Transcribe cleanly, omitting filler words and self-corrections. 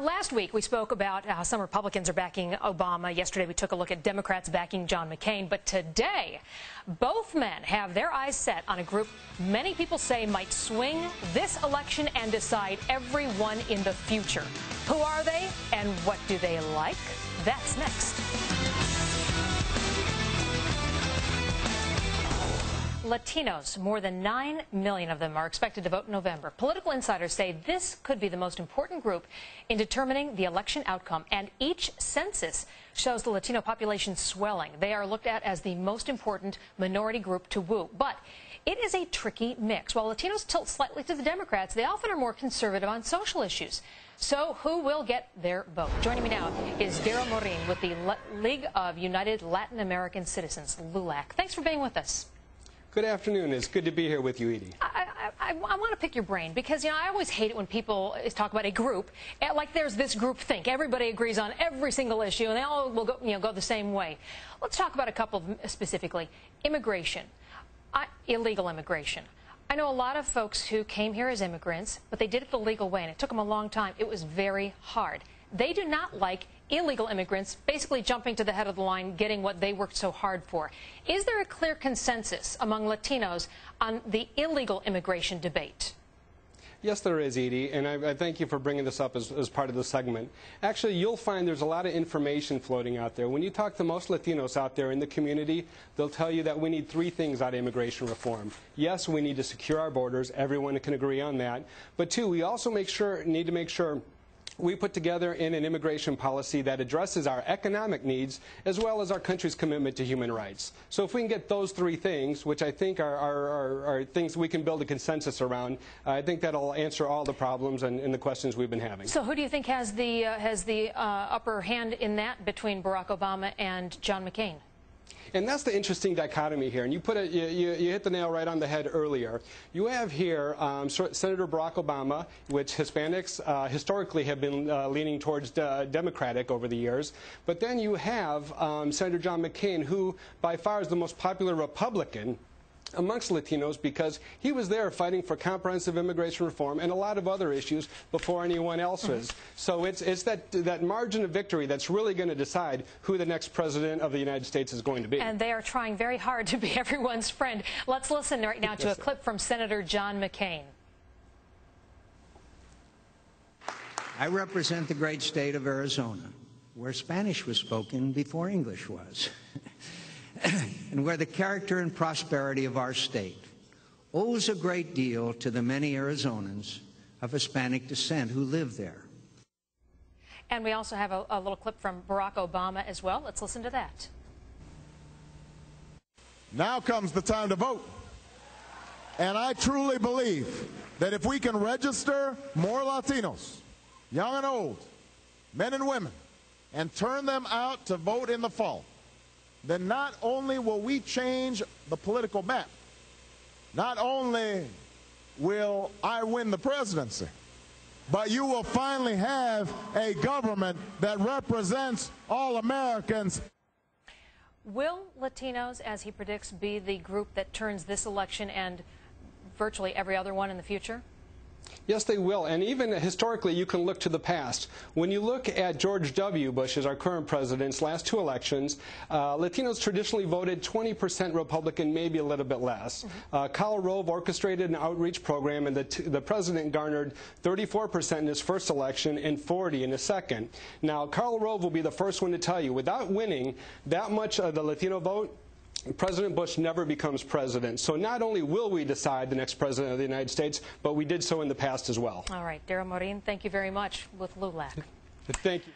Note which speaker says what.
Speaker 1: Last week, we spoke about how some Republicans are backing Obama. Yesterday, we took a look at Democrats backing John McCain. But today, both men have their eyes set on a group many people say might swing this election and decide everyone in the future. Who are they and what do they like? That's next. Latinos, more than 9 million of them are expected to vote in November. Political insiders say this could be the most important group in determining the election outcome, and each census shows the Latino population swelling. They are looked at as the most important minority group to woo. But it is a tricky mix. While Latinos tilt slightly to the Democrats, they often are more conservative on social issues. So who will get their vote? Joining me now is Darryl Morin with the League of United Latin American Citizens, LULAC. Thanks for being with us.
Speaker 2: Good afternoon. It's good to be here with you, Edie.
Speaker 1: I want to pick your brain because, I always hate it when people talk about a group, like there's this group think. Everybody agrees on every single issue, and they all will go the same way. Let's talk about a couple of them specifically. Immigration, illegal immigration. I know a lot of folks who came here as immigrants, but they did it the legal way, and it took them a long time. It was very hard. They do not like illegal immigrants basically jumping to the head of the line, getting what they worked so hard for. Is there a clear consensus among Latinos on the illegal immigration debate?
Speaker 2: Yes, there is, Edie, and I thank you for bringing this up as part of the segment. Actually, you'll find there's a lot of information floating out there. When you talk to most Latinos out there in the community, they'll tell you that we need three things out of immigration reform. Yes, we need to secure our borders. Everyone can agree on that. But two, we also need to make sure we put together in an immigration policy that addresses our economic needs as well as our country's commitment to human rights. So if we can get those three things, which I think are things we can build a consensus around, I think that'll answer all the problems and the questions we've been having.
Speaker 1: So who do you think has the upper hand in that between Barack Obama and John McCain?
Speaker 2: And that's the interesting dichotomy here. And you hit the nail right on the head earlier. You have here Senator Barack Obama, which Hispanics historically have been leaning towards Democratic over the years. But then you have Senator John McCain, who by far is the most popular Republican amongst Latinos because he was there fighting for comprehensive immigration reform and a lot of other issues before anyone else was. So it's that margin of victory that's really going to decide who the next president of the United States is going to be.
Speaker 1: And they are trying very hard to be everyone's friend. Let's listen right now to a clip from Senator John McCain.
Speaker 3: I represent the great state of Arizona, where Spanish was spoken before English was. And where the character and prosperity of our state owes a great deal to the many Arizonans of Hispanic descent who live there.
Speaker 1: And we also have a little clip from Barack Obama as well. Let's listen to that.
Speaker 4: Now comes the time to vote. And I truly believe that if we can register more Latinos, young and old, men and women, and turn them out to vote in the fall, then not only will we change the political map, not only will I win the presidency, but you will finally have a government that represents all Americans.
Speaker 1: Will Latinos, as he predicts, be the group that turns this election and virtually every other one in the future?
Speaker 2: Yes, they will. And even historically, you can look to the past. When you look at George W. Bush as our current president's last two elections, Latinos traditionally voted 20% Republican, maybe a little bit less. Karl Rove orchestrated an outreach program, and the president garnered 34% in his first election and 40% in his second. Now, Karl Rove will be the first one to tell you, without winning that much of the Latino vote, President Bush never becomes president. So not only will we decide the next president of the United States, but we did so in the past as well.
Speaker 1: All right, Darryl Morin, thank you very much with LULAC.
Speaker 2: Thank you.